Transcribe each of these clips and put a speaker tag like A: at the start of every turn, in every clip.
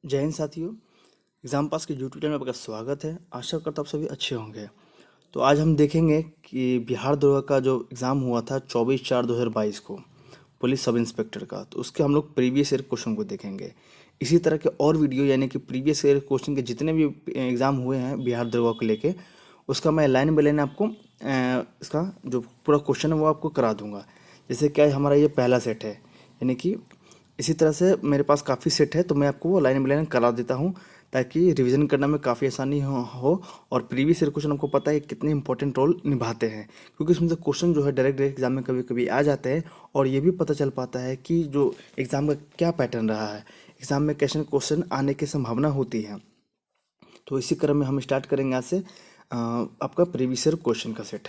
A: जय हिंद साथियों। Exam pass के यूट्यूब चैनल में आपका स्वागत है। आशा करता हूँ आप सभी अच्छे होंगे। तो आज हम देखेंगे कि बिहार दरोगा का जो एग्ज़ाम हुआ था 24/4/2022 को, पुलिस सब इंस्पेक्टर का, तो उसके हम लोग प्रीवियस ईयर क्वेश्चन को देखेंगे। इसी तरह के और वीडियो यानी कि प्रीवियस ईयर क्वेश्चन के जितने भी एग्ज़ाम हुए हैं बिहार दरोगा को लेके, उसका मैं लाइन बाय लाइन आपको इसका जो पूरा क्वेश्चन है वो आपको करा दूंगा। जैसे क्या है, हमारा ये पहला सेट है, यानी कि इसी तरह से मेरे पास काफ़ी सेट है, तो मैं आपको वो लाइन बाय लाइन करा देता हूँ ताकि रिवीजन करने में काफ़ी आसानी हो। और प्रीवियस ईयर क्वेश्चन आपको पता है कितने इंपॉर्टेंट रोल निभाते हैं, क्योंकि इसमें से क्वेश्चन जो है डायरेक्ट डायरेक्ट एग्जाम में कभी कभी आ जाते हैं। और ये भी पता चल पाता है कि जो एग्ज़ाम का क्या पैटर्न रहा है, एग्ज़ाम में कैसे क्वेश्चन आने की संभावना होती है। तो इसी क्रम में हम स्टार्ट करेंगे आज से आपका प्रीवियस ईयर क्वेश्चन का सेट।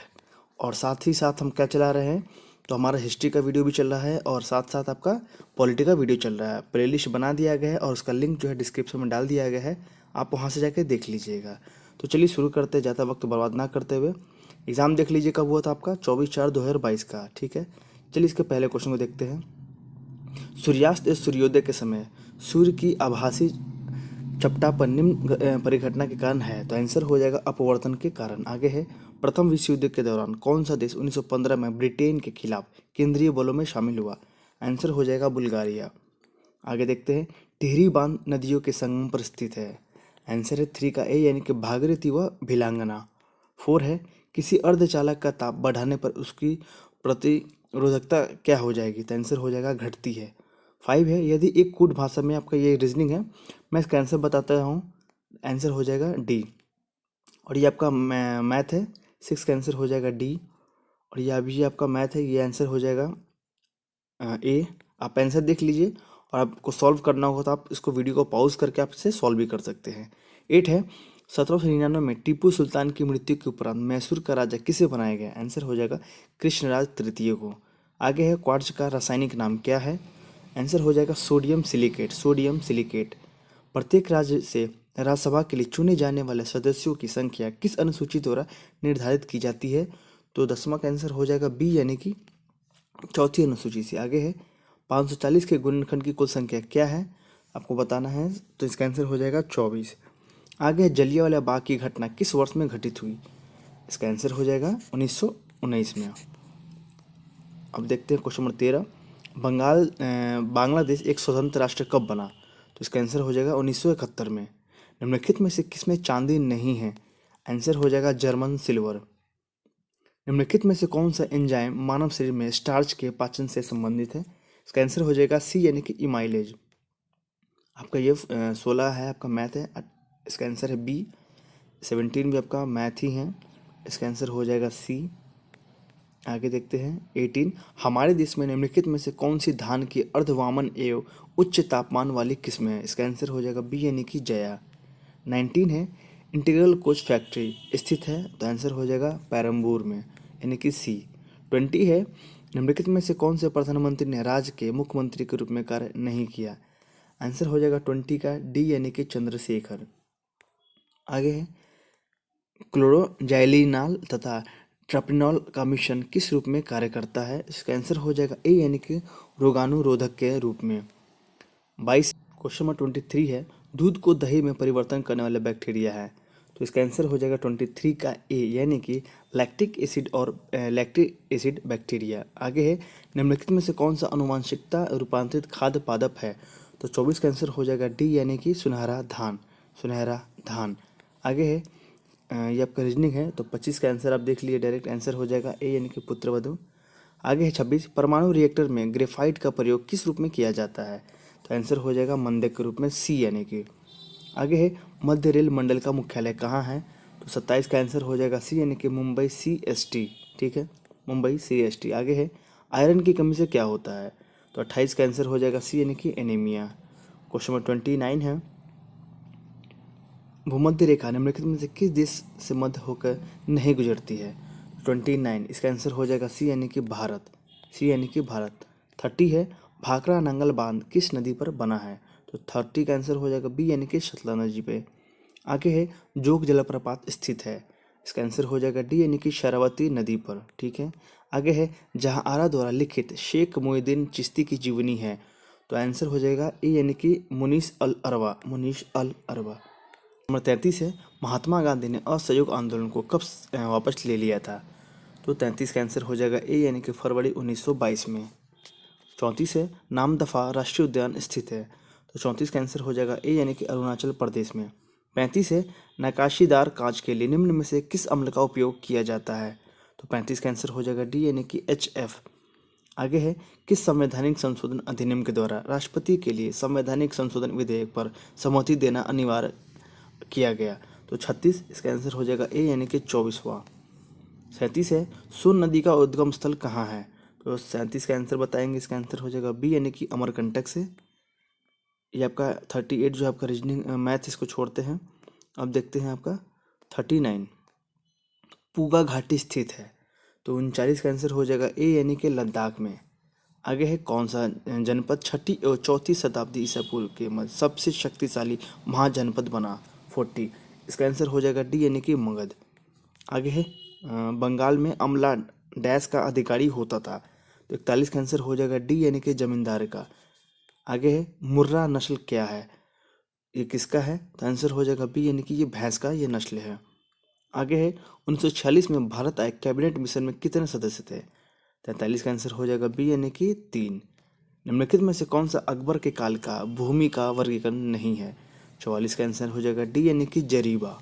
A: और साथ ही साथ हम क्या चला रहे हैं, तो हमारा हिस्ट्री का वीडियो भी चल रहा है और साथ साथ आपका पॉलिटी का वीडियो चल रहा है। प्लेलिस्ट बना दिया गया है और उसका लिंक जो है डिस्क्रिप्शन में डाल दिया गया है, आप वहाँ से जाके देख लीजिएगा। तो चलिए शुरू करते हैं, ज़्यादा वक्त बर्बाद ना करते हुए। एग्ज़ाम देख लीजिए कब हुआ था आपका, 24/4/2022 का। ठीक है, चलिए इसके पहले क्वेश्चन को देखते हैं। सूर्यास्त या सूर्योदय के समय सूर्य की आभासी चपटापन निम्न परिघटना के कारण है, तो आंसर हो जाएगा अपवर्तन के कारण। आगे है, प्रथम विश्व युद्ध के दौरान कौन सा देश 1915 में ब्रिटेन के खिलाफ केंद्रीय बलों में शामिल हुआ? आंसर हो जाएगा बुल्गारिया। आगे देखते हैं, टिहरी बांध नदियों के संगम पर स्थित है। आंसर है 3 का ए, यानी कि भागीरथी व भिलांगना। 4 है, किसी अर्धचालक का ताप बढ़ाने पर उसकी प्रतिरोधकता क्या हो जाएगी? तो आंसर हो जाएगा घटती है। 5 है, यदि एक कूट भाषा में आपका ये रीजनिंग है, मैं इसका आंसर बताता हूँ। आंसर हो जाएगा डी। और ये आपका मैथ है, 6 का आंसर हो जाएगा डी। और ये अभी आपका मैथ है, ये आंसर हो जाएगा ए। आप आंसर देख लीजिए और आपको सॉल्व करना होगा तो आप इसको वीडियो को पॉज करके आप इसे सॉल्व भी कर सकते हैं। 8 है, 1799 में टीपू सुल्तान की मृत्यु के उपरांत मैसूर का राजा किसे बनाया गया? आंसर हो जाएगा कृष्णराज तृतीय को। आगे है, क्वार्ट्ज का रासायनिक नाम क्या है? आंसर हो जाएगा सोडियम सिलिकेट। Sodium silicate. प्रत्येक राज्य से राज्यसभा के लिए चुने जाने वाले सदस्यों की संख्या किस अनुसूची द्वारा निर्धारित की जाती है? तो 10वां का आंसर हो जाएगा बी, यानी कि चौथी अनुसूची से। आगे है, 540 के गुणनखंड की कुल संख्या क्या है? आपको बताना है, तो इसका आंसर हो जाएगा 24। आगे है, जलियांवाला बाग की घटना किस वर्ष में घटित हुई? इसका आंसर हो जाएगा 1919 में। अब देखते हैं क्वेश्चन नंबर 13। बांग्लादेश एक स्वतंत्र राष्ट्र कब बना? तो इसका आंसर हो जाएगा 1971 में। निम्नलिखित में से किसमें चांदी नहीं है? आंसर हो जाएगा जर्मन सिल्वर। निम्नलिखित में से कौन सा एंजाइम मानव शरीर में स्टार्च के पाचन से संबंधित है? इसका आंसर हो जाएगा सी, यानी कि इमाइलेज। आपका ये 16 है, आपका मैथ है, इसका आंसर है बी। 17 भी आपका मैथ ही है, इसका आंसर हो जाएगा सी। आगे देखते हैं 18, हमारे देश में निम्नलिखित में से कौन सी धान की अर्धवामन एवं उच्च तापमान वाली किस्म है? इसका आंसर हो जाएगा बी, यानी कि जया। 19 है, इंटीग्रल कोच फैक्ट्री स्थित है, तो आंसर हो जाएगा पेरम्बूर में, यानी कि सी। 20 है, निम्नलिखित में से कौन से प्रधानमंत्री ने राज्य के मुख्यमंत्री के रूप में कार्य नहीं किया? आंसर हो जाएगा 20 का डी, यानी कि चंद्रशेखर। आगे है, क्लोरोजाइलिनाल तथा ट्रपिनॉल का मिश्रण किस रूप में कार्य करता है? इसका आंसर हो जाएगा ए, यानी कि रोगाणुरोधक के रूप में। 22, क्वेश्चन नंबर 23 है, दूध को दही में परिवर्तन करने वाला बैक्टीरिया है, तो इसका आंसर हो जाएगा 23 का ए, यानी कि लैक्टिक एसिड और लैक्टिक एसिड बैक्टीरिया। आगे है, निम्नलिखित में से कौन सा आनुवांशिकता रूपांतरित खाद्य पादप है? तो 24 का आंसर हो जाएगा डी, यानी कि सुनहरा धान। सुनहरा धान। आगे है, ये आपका रीजनिंग है, तो 25 का आंसर आप देख लिए, डायरेक्ट आंसर हो जाएगा ए, यानी कि पुत्रवधु। आगे है 26, परमाणु रिएक्टर में ग्रेफाइट का प्रयोग किस रूप में किया जाता है? तो आंसर हो जाएगा मंदक के रूप में, सी, यानी कि। आगे है, मध्य रेल मंडल का मुख्यालय कहाँ है? तो 27 का आंसर हो जाएगा सी, यानी कि मुंबई CST। ठीक है, मुंबई CST। आगे है, आयरन की कमी से क्या होता है? तो 28 का आंसर हो जाएगा सी, यानी कि एनीमिया। क्वेश्चन नंबर 29 है, भूमध्य रेखा निम्नलिखित में से किस देश से मध्य होकर नहीं गुजरती है? 29, इसका आंसर हो जाएगा सी, यानी कि भारत। सी, यानी कि भारत। 30 है, भाखड़ा नांगल बांध किस नदी पर बना है? तो 30 का आंसर हो जाएगा बी, यानी कि सतलज नदी पे। आगे है, जोग जलप्रपात स्थित है, इसका आंसर हो जाएगा डी, यानी कि शरावती नदी पर। ठीक है। आगे है, जहां आरा द्वारा लिखित शेख मोइनुद्दीन चिश्ती की जीवनी है, तो आंसर हो जाएगा ए यानी कि मुनीस अल अरवा, मुनीस अल अरवा। नंबर 33 है, महात्मा गांधी ने असहयोग आंदोलन को कब वापस ले लिया था? तो 33 का आंसर हो जाएगा ए यानी कि फरवरी 1922 में। 34 है, नामदफा राष्ट्रीय उद्यान स्थित है? तो 34 का आंसर हो जाएगा ए यानी कि अरुणाचल प्रदेश में। 35 है, नक्काशीदार कांच के लिए निम्न में से किस अम्ल का उपयोग किया जाता है? तो 35 का आंसर हो जाएगा डी यानी कि HF। आगे है, किस संवैधानिक संशोधन अधिनियम के द्वारा राष्ट्रपति के लिए संवैधानिक संशोधन विधेयक पर सहमति देना अनिवार्य किया गया? तो 36, इसका आंसर हो जाएगा ए यानी कि 24वां। 37 है, सोन नदी का उद्गम स्थल कहाँ है? तो 37 का आंसर बताएंगे, इसका आंसर हो जाएगा बी यानी कि अमरकंटक से। ये आपका 38 जो आपका रीजनिंग मैथ, इसको छोड़ते हैं। अब देखते हैं आपका 39, पूगा घाटी स्थित है? तो 39 का आंसर हो जाएगा ए यानी कि लद्दाख में। आगे है, कौन सा जनपद छठी और चौथी शताब्दी ईसा पूर्व के मध्य सबसे शक्तिशाली महाजनपद बना? 40, इसका आंसर हो जाएगा डी यानी कि मगध। आगे है, बंगाल में अमला डैश का अधिकारी होता था? तो 41 का आंसर हो जाएगा डी यानी कि जमींदार का। आगे है, मुर्रा नस्ल क्या है? ये किसका है? तो आंसर हो जाएगा बी यानी कि ये भैंस का ये नस्ल है। आगे है, 1946 में भारत आए कैबिनेट मिशन में कितने सदस्य थे? 43 का आंसर हो जाएगा बी यानी कि 3। निम्नलिखित में से कौन सा अकबर के काल का भूमि का वर्गीकरण नहीं है? 44 का आंसर हो जाएगा डी यानी कि जरीबा।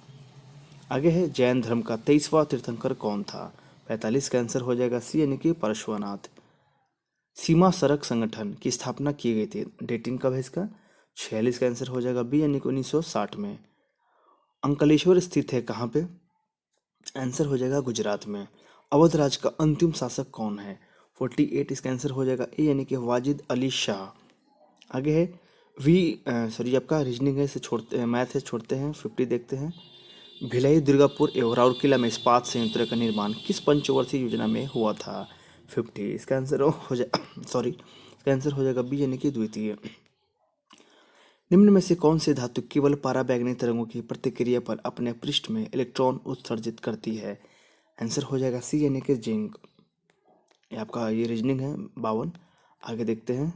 A: आगे है, जैन धर्म का 23वां तीर्थंकर कौन था? 45 का आंसर हो जाएगा सी यानी कि पार्श्वनाथ। सीमा सड़क संगठन की स्थापना की गई थी? डेटिंग कब है इसका? 46 का आंसर हो जाएगा बी यानी कि 1960 में। अंकलेश्वर स्थित है कहाँ पे? आंसर हो जाएगा गुजरात में। अवध राज्य का अंतिम शासक कौन है? 48, इसका आंसर हो जाएगा ए यानी कि वाजिद अली शाह। आगे है, सॉरी आपका रीजनिंग है, इसे छोड़ते मैथ है, छोड़ते हैं। 50 देखते हैं। भिलाई, दुर्गापुर एवं राउरकेला में इस्पात संयंत्र का निर्माण किस पंचवर्षीय योजना में हुआ था? 50, इसका आंसर हो जाए सॉरी इसका आंसर हो जाएगा बी यानी कि द्वितीय। निम्न में से कौन से धातु केवल पराबैंगनी तरंगों की प्रतिक्रिया पर अपने पृष्ठ में इलेक्ट्रॉन उत्सर्जित करती है? आंसर हो जाएगा सी यानी कि जिंक। ये आपका ये रीजनिंग है 52। आगे देखते हैं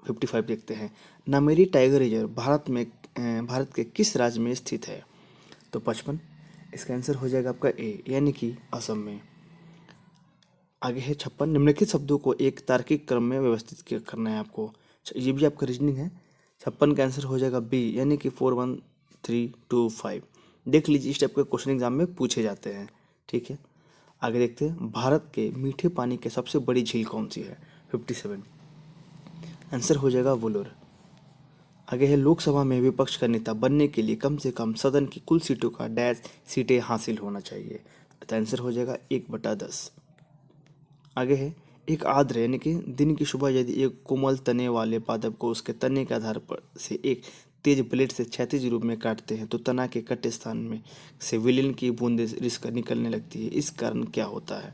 A: 55 देखते हैं। नामेरी टाइगर रिजर्व भारत के किस राज्य में स्थित है? तो 55, इसका आंसर हो जाएगा आपका ए यानी कि असम में। आगे है 56, निम्नलिखित शब्दों को एक तार्किक क्रम में व्यवस्थित करना है आपको। ये भी आपका रीजनिंग है। 56 का आंसर हो जाएगा बी यानी कि 4 1 3 2 5। देख लीजिए, इस टाइप के क्वेश्चन एग्जाम में पूछे जाते हैं। ठीक है, आगे देखते हैं, भारत के मीठे पानी की सबसे बड़ी झील कौन सी है? 57, आंसर हो जाएगा वुलर। आगे है, लोकसभा में विपक्ष का नेता बनने के लिए कम से कम सदन की कुल सीटों का डैश सीटें हासिल होना चाहिए? तो आंसर हो जाएगा 1/10। आगे है, एक आर्द्र यानी कि दिन की सुबह यदि एक कोमल तने वाले पादप को उसके तने के आधार पर से एक तेज ब्लेड से क्षैतिज रूप में काटते हैं तो तना के कटे स्थान में से विलिन की बूंदें रिस निकलने लगती है, इस कारण क्या होता है?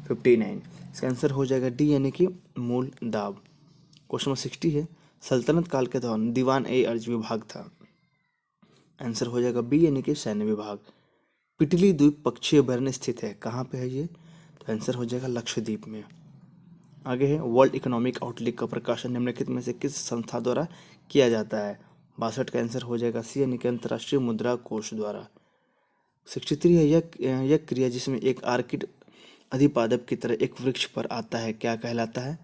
A: 59, इसका आंसर हो जाएगा डी यानी कि मूल दाब। क्वेश्चन नंबर 60 है, सल्तनत काल के दौरान दीवान ए अर्ज विभाग था? आंसर हो जाएगा बी यानी कि सैन्य विभाग। पिटली द्वीप पक्षी अभयारण्य स्थित है कहाँ पे है ये? तो आंसर हो जाएगा लक्षद्वीप में। आगे है, वर्ल्ड इकोनॉमिक आउटलुक का प्रकाशन निम्नलिखित में से किस संस्था द्वारा किया जाता है? 62 का आंसर हो जाएगा सी यानी कि अंतर्राष्ट्रीय मुद्रा कोष द्वारा। 63 है, यह क्रिया जिसमें एक आर्किड अधिपादप की तरह एक वृक्ष पर आता है क्या कहलाता है?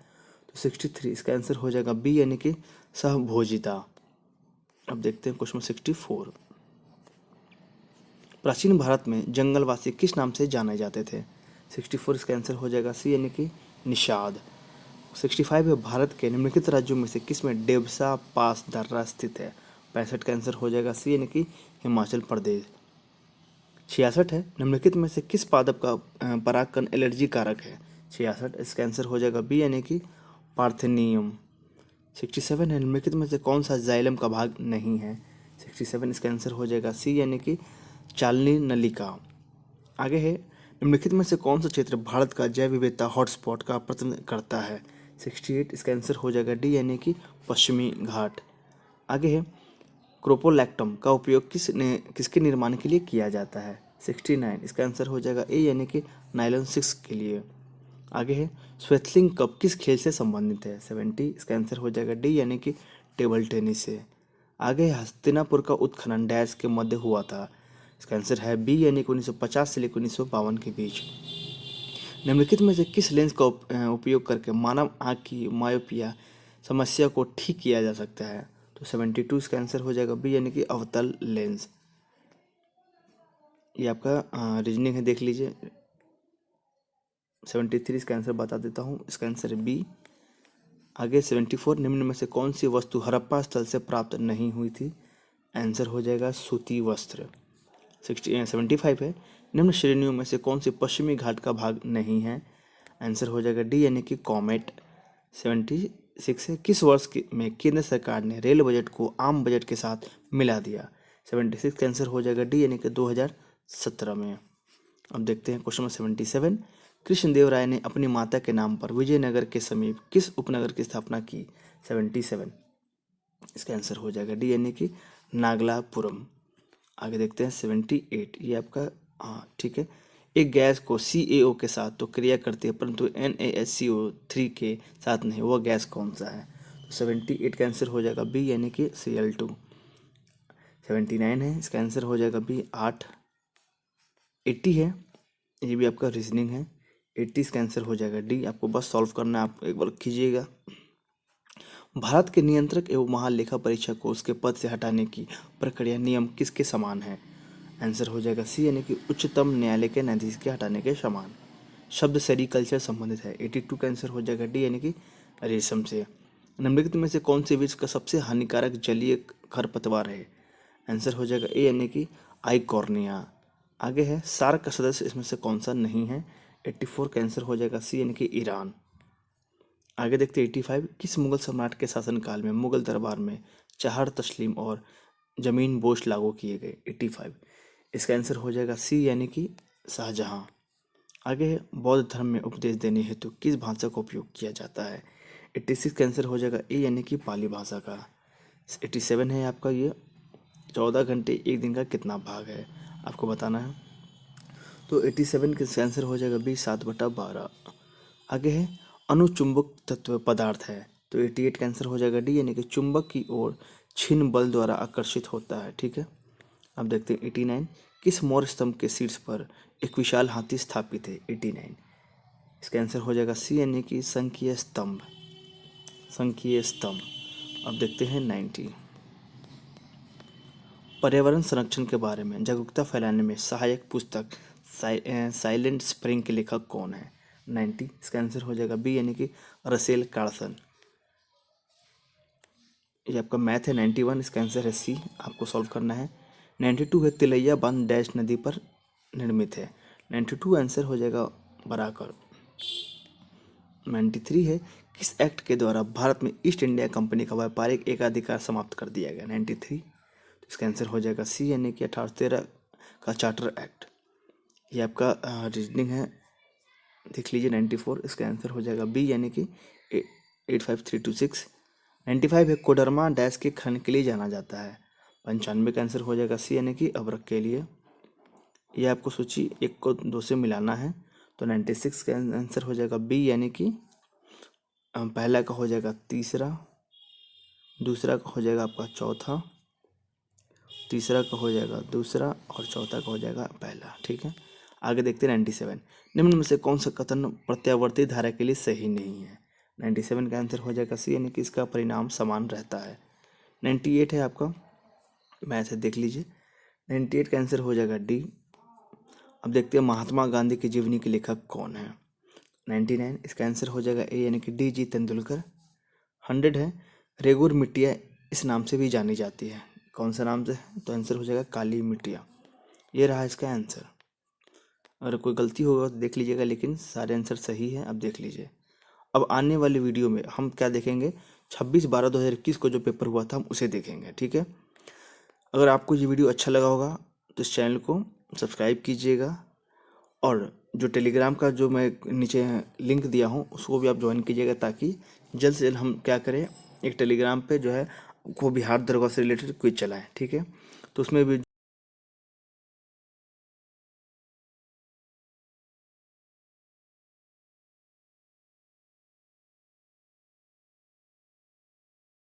A: तो 63, इसका आंसर हो जाएगा बी यानी कि सहभोजिता। अब देखते हैं क्वेश्चन 64, प्राचीन भारत में जंगलवासी किस नाम से जाने जाते थे? 64, इसका आंसर हो जाएगा सी यानी कि निषाद। 65 है, भारत के निम्नलिखित राज्यों में से किस में डेबसा पास दर्रा स्थित है? 65 का आंसर हो जाएगा सी यानी कि हिमाचल प्रदेश। 66 है, निम्नलिखित में से किस पादप का परागकण एलर्जी कारक है? 66, इसका आंसर हो जाएगा बी यानी कि पार्थेनियम। 67 है, निम्नलिखित में से कौन सा जाइलम का भाग नहीं है? 67, इसका आंसर हो जाएगा सी यानी कि चालनी नलिका। आगे है, निम्नलिखित में से कौन सा क्षेत्र भारत का जैव विविधता हॉटस्पॉट का प्रतिनिधित्व करता है? 68, इसका आंसर हो जाएगा डी यानी कि पश्चिमी घाट। आगे है, क्रोपोलैक्टम का उपयोग किसके निर्माण के लिए किया जाता है? 69, इसका आंसर हो जाएगा ए यानी कि नायलॉन 6 के लिए। आगे है स्वेटलिंग कप किस खेल से संबंधित है? 70, इसका आंसर हो जाएगा डी यानी कि टेबल टेनिस से। आगे है हस्तिनापुर का उत्खनन डैश के मध्य हुआ था? इसका आंसर है बी यानी कि 1950 से लेकर 1952 के बीच। निम्नलिखित में से किस लेंस का उपयोग करके मानव आँख की मायोपिया समस्या को ठीक किया जा सकता है? तो 72 इसका आंसर हो जाएगा बी यानी कि अवतल लेंस। ये आपका रीजनिंग है, देख लीजिए। 73 इसका आंसर बता देता हूँ, इसका आंसर है बी। आगे 74 निम्न में से कौन सी वस्तु हड़प्पा स्थल से प्राप्त नहीं हुई थी? आंसर हो जाएगा सूती वस्त्र। 75 है निम्न श्रेणियों में से कौन सी पश्चिमी घाट का भाग नहीं है? आंसर हो जाएगा डी यानी कि कॉमेट। 76 है किस वर्ष में केंद्र सरकार ने रेल बजट को आम बजट के साथ मिला दिया? 76 का आंसर हो जाएगा डी यानी कि 2017 में। अब देखते हैं क्वेश्चन नंबर 77। कृष्णदेव राय ने अपनी माता के नाम पर विजयनगर के समीप किस उपनगर की स्थापना की? 77, इसका आंसर हो जाएगा डी यानी कि नागलापुरम। आगे देखते हैं 78, ये आपका ठीक है। एक गैस को CaO के साथ तो क्रिया करती है परंतु NaSCO3 के साथ नहीं, वह गैस कौन सा है? तो 78 का आंसर हो जाएगा बी यानी कि Cl2। 79 है, इसका आंसर हो जाएगा बी 8। 80 है, ये भी आपका रीजनिंग है। 80 इसका आंसर हो जाएगा डी, आपको बस सॉल्व करना है, आप एक बार कीजिएगा। भारत के नियंत्रक एवं महालेखा परीक्षक को उसके पद से हटाने की प्रक्रिया नियम किसके समान है? आंसर हो जाएगा सी यानी कि उच्चतम न्यायालय के न्यायाधीश के हटाने के समान। शब्द सेरिकल्चर संबंधित है। 82 का आंसर हो जाएगा डी यानी कि रेशम से। निम्नलिखित में से कौन से विश्व का सबसे हानिकारक जलीय खरपतवार है? आंसर हो जाएगा ए यानी कि आइकॉर्निया। आगे है सार्क का सदस्य इसमें से कौन सा नहीं है? 84 का आंसर हो जाएगा सी यानी कि ईरान। आगे देखते हैं 85 किस मुगल सम्राट के शासनकाल में मुगल दरबार में चहार तस्लीम और जमीन बोझ लागू किए गए? 85, इसका आंसर हो जाएगा सी यानी कि शाहजहां। आगे है बौद्ध धर्म में उपदेश देने हेतु किस भाषा का उपयोग किया जाता है? 86 का आंसर हो जाएगा ए यानी कि पाली भाषा का। 87 है आपका ये 14 घंटे एक दिन का कितना भाग है आपको बताना है। तो 87 का आंसर हो जाएगा बी 7/12। आगे है अनुचुंबक तत्व पदार्थ है, तो 88 का आंसर हो जाएगा डी यानी कि चुंबक की ओर छिन्न बल द्वारा आकर्षित होता है। ठीक है, अब देखते हैं 89 किस मौर्य स्तंभ के शीर्ष पर एक विशाल हाथी स्थापित है? 89, इसका आंसर हो जाएगा सी यानी कि संकीय स्तंभ। संकीय स्तंभ। अब देखते हैं 90 पर्यावरण संरक्षण के बारे में जागरूकता फैलाने में सहायक पुस्तक साइलेंट स्प्रिंग के लेखक कौन है? 90, इसका आंसर हो जाएगा बी यानी कि रसेल कार्सन। ये आपका मैथ है। 91, इसका आंसर है सी, आपको सॉल्व करना है। 92 है तिलैया बांध डैश नदी पर निर्मित है? 92 आंसर हो जाएगा बराकर। 93 है किस एक्ट के द्वारा भारत में ईस्ट इंडिया कंपनी का व्यापारिक एकाधिकार समाप्त कर दिया गया? 93, तो इसका आंसर हो जाएगा सी यानी कि 1813 का चार्टर एक्ट। ये आपका रीजनिंग है, देख लीजिए। 94, इसका आंसर हो जाएगा बी यानी कि 85326। 95 है कोडरमा डैश के खन के लिए जाना जाता है? 95 का आंसर हो जाएगा सी यानी कि अबरक के लिए। ये आपको सूची 1 को 2 से मिलाना है, तो 96 का आंसर हो जाएगा बी यानी कि पहला का हो जाएगा तीसरा, दूसरा का हो जाएगा आपका चौथा, तीसरा का हो जाएगा दूसरा और चौथा का हो जाएगा पहला। ठीक है, आगे देखते हैं 97 निम्न में से कौन सा कथन प्रत्यावर्ती धारा के लिए सही नहीं है? 97 का आंसर हो जाएगा सी यानी कि इसका परिणाम समान रहता है। 98 है आपका मैथ है, देख लीजिए। 98 का आंसर हो जाएगा डी। अब देखते हैं महात्मा गांधी की जीवनी के लेखक कौन है? 99, इसका आंसर हो जाएगा ए यानी कि डी जी तेंदुलकर। 100 है रेगुर मिट्टिया इस नाम से भी जानी जाती है, कौन सा नाम से है? तो आंसर हो जाएगा काली मिट्टिया। ये रहा इसका आंसर। अगर कोई गलती होगा तो देख लीजिएगा, लेकिन सारे आंसर सही है। अब देख लीजिए, अब आने वाली वीडियो में हम क्या देखेंगे? 26/12/2021 को जो पेपर हुआ था हम उसे देखेंगे। ठीक है, अगर आपको ये वीडियो अच्छा लगा होगा तो इस चैनल को सब्सक्राइब कीजिएगा, और जो टेलीग्राम का जो मैं नीचे लिंक दिया हूँ उसको भी आप ज्वाइन कीजिएगा, ताकि जल्द से जल्द हम क्या करें, एक टेलीग्राम पे जो है वो बिहार दरोगा से रिलेटेड क्विज चलाएं। ठीक है, तो उसमें भी